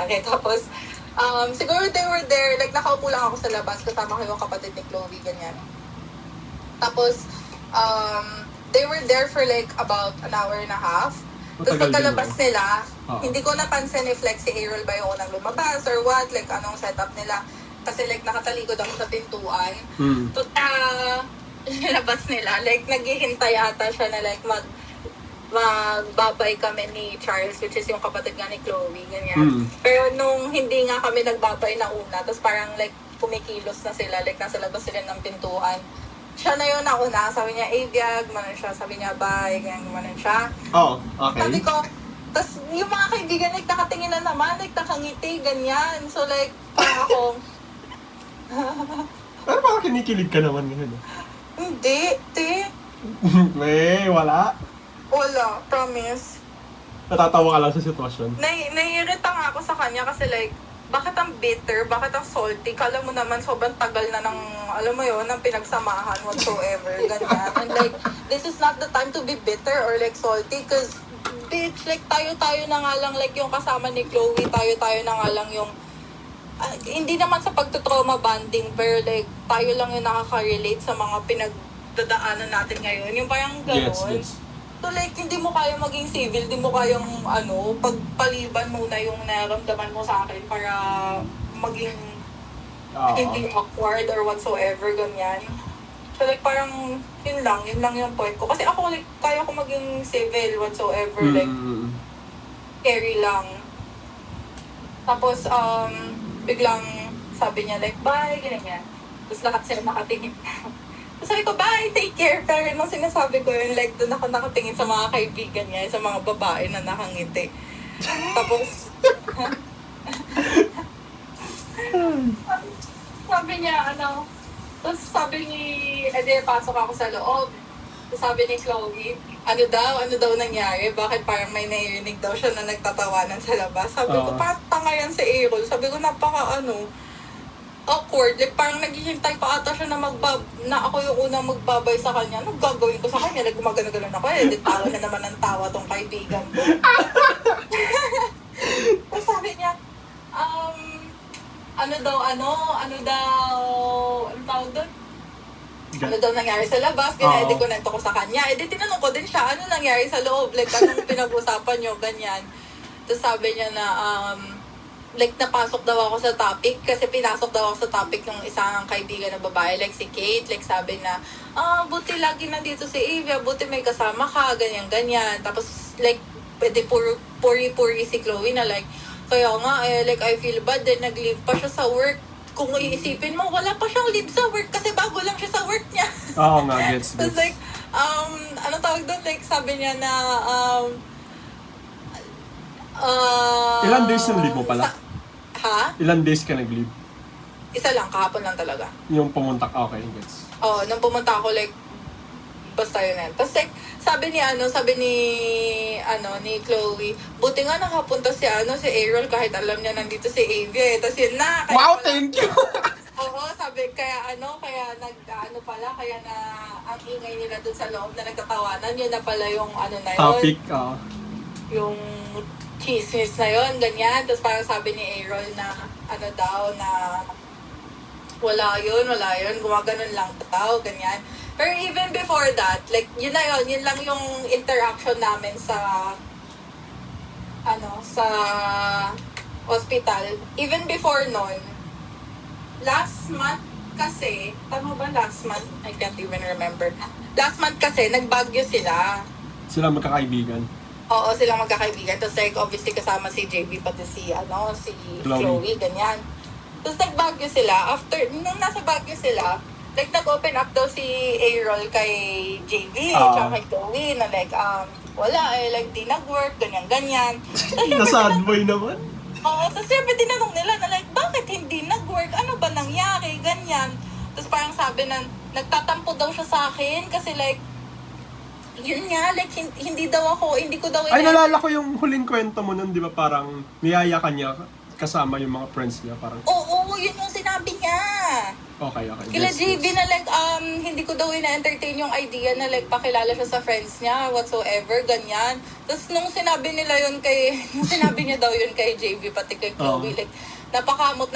nangyari. Tapos, siguro they were there, like nakaupo lang ako sa labas kasama ko yung kapatid ni Chloe, ganyan. Tapos, they were there for like about an hour and a half. Tapos pagkalabas nila, hindi ko napansin if like si Aerol ba yung unang lumabas or what, like anong setup nila. Kasi like nakatalikod ako sa pintuan. Tapos labas nila, like naghihintay ata siya na like magbabay kami ni Charles, which is yung kapatid nga ni Chloe, ganyan. Pero nung hindi nga kami nagbabay na una, tapos parang like pumikilos na sila, like nasa labas sila ng pintuan. Siya na yun nauna, sabi niya, Biag, manan siya, sabi niya, bye, ganyan, manan siya. Okay. Sabi ko, tapos yung mga kaibigan, like nakatingin na naman, like nakangiti, ganyan. So like, parang ako, Pero parang kinikilig ka naman ngayon. hindi, Wala. wala, promise. Natatawa ka lang sa sitwasyon. Naiirita nga ako sa kanya kasi like, bakit ang bitter, bakit ang salty? Kala mo naman sobrang tagal na ng, alam mo yun, ng pinagsamahan whatsoever, ganyan. And like, this is not the time to be bitter or like salty because, bitch, like tayo-tayo na nga lang, like yung kasama ni Chloe, tayo-tayo na nga lang yung, hindi naman sa pagtutrauma bonding, pero like, tayo lang yung nakaka-relate sa mga pinagdadaanan natin ngayon. Yung parang gano'n. Yes. So like, hindi mo kaya maging civil, hindi mo kayang pagpaliban muna yung naramdaman mo sa akin para maging hindi awkward or whatsoever, ganyan. So like, parang yun lang yung point ko. Kasi ako like, kaya ko maging civil whatsoever, like, scary lang. Tapos, biglang sabi niya like, bye, ganyan. Tapos lahat sila nakatingin. Sabi ko, bye, take care. Pero nung sinasabi ko yun, like, doon ako nakatingin sa mga kaibigan niya, sa mga babae na nakangiti. Tapos, sabi niya, tapos sabi ni, pasok ako sa loob. Tapos sabi ni Chloe, ano daw nangyari? Bakit parang may naiinig daw siya na nagtatawanan sa labas? Sabi ko, parang tanga yan si Aerol. Sabi ko, awkward. Like, parang naghihintay pa ata siya na ako yung unang magbabay sa kanya. Anong gagawin ko sa kanya? Like, gumagano-ganon ako. Di tawa na naman ng tawa tong kaibigan ko. Tapos sabi niya, ano tawag doon? Ano daw nangyari sa labas? Kinediconnect ko sa kanya. Tinanong ko din siya, ano nangyari sa loob? Like, anong pinag-usapan nyo? Ganyan. Tapos sabi niya na, like, napasok daw ako sa topic kasi pinasok daw ako sa topic ng isang kaibigan na babae, like si Kate, like sabi na, buti lagi nandito si Avia, buti may kasama ka, ganyan. Tapos, like, pwede puri-puri si Chloe na like, kaya nga, like, I feel bad, then nag-leave pa siya sa work. Kung iisipin mo, wala pa siyang leave sa work kasi bago lang siya sa work niya. Oo nga, gets. Tapos like, ano tawag doon, like, sabi niya na, ilan days yung leave mo pala? Ilan days ka nag-leave? Isa lang, kahapon lang talaga. Yung pumunta ka, okay, gets. Nung pumunta ako, like, basta yun yan. Tapos like, sabi ni Chloe, buti nga nakapunta si Aerol kahit alam niya nandito si Avia eh. Tapos yun na. Wow, thank you! Oo, sabi, kaya na, ang ingay nila dun sa loob na nagtatawanan, yun na pala yung na yun. Topic, Yung chismis na yun, ganyan. Tapos parang sabi ni Aerol na, na wala yun, gumaganon lang daw, ganyan. Pero even before that, like, yun lang yung interaction namin sa hospital. Even before nun, last month kasi, tama ba last month? I can't even remember. Last month kasi, nagbagyo sila. Sila magkakaibigan. Oo, silang magkakaibigan. Tapos like, obviously kasama si JB, pati si Chloe, ganyan. Tapos nagbagyo sila. After, nung nasa Baguio sila, like, nag-open up daw si Aerol kay JB, tsaka kay Chloe, na like, wala like, di nag-work, ganyan. Nasa boy naman. Oo, tapos syempre tinanong nila na like, bakit hindi nag-work? Ano ba nangyari? Ganyan. Tapos parang sabi na, nagtatampo daw siya sa akin kasi like, yun nga, like, hindi ko daw Ay, nalala ko yung huling kwento mo nun, di ba? Parang niyaya ka niya kasama yung mga friends niya, parang, Oo, yun yung sinabi niya. okay. Kila Yes, JB yes. na like, hindi ko daw ina-entertain yung idea na like, pakilala siya sa friends niya, whatsoever, ganyan. Tapos nung sinabi niya daw yun kay JB, pati kay Chloe, Oo. like, napakamot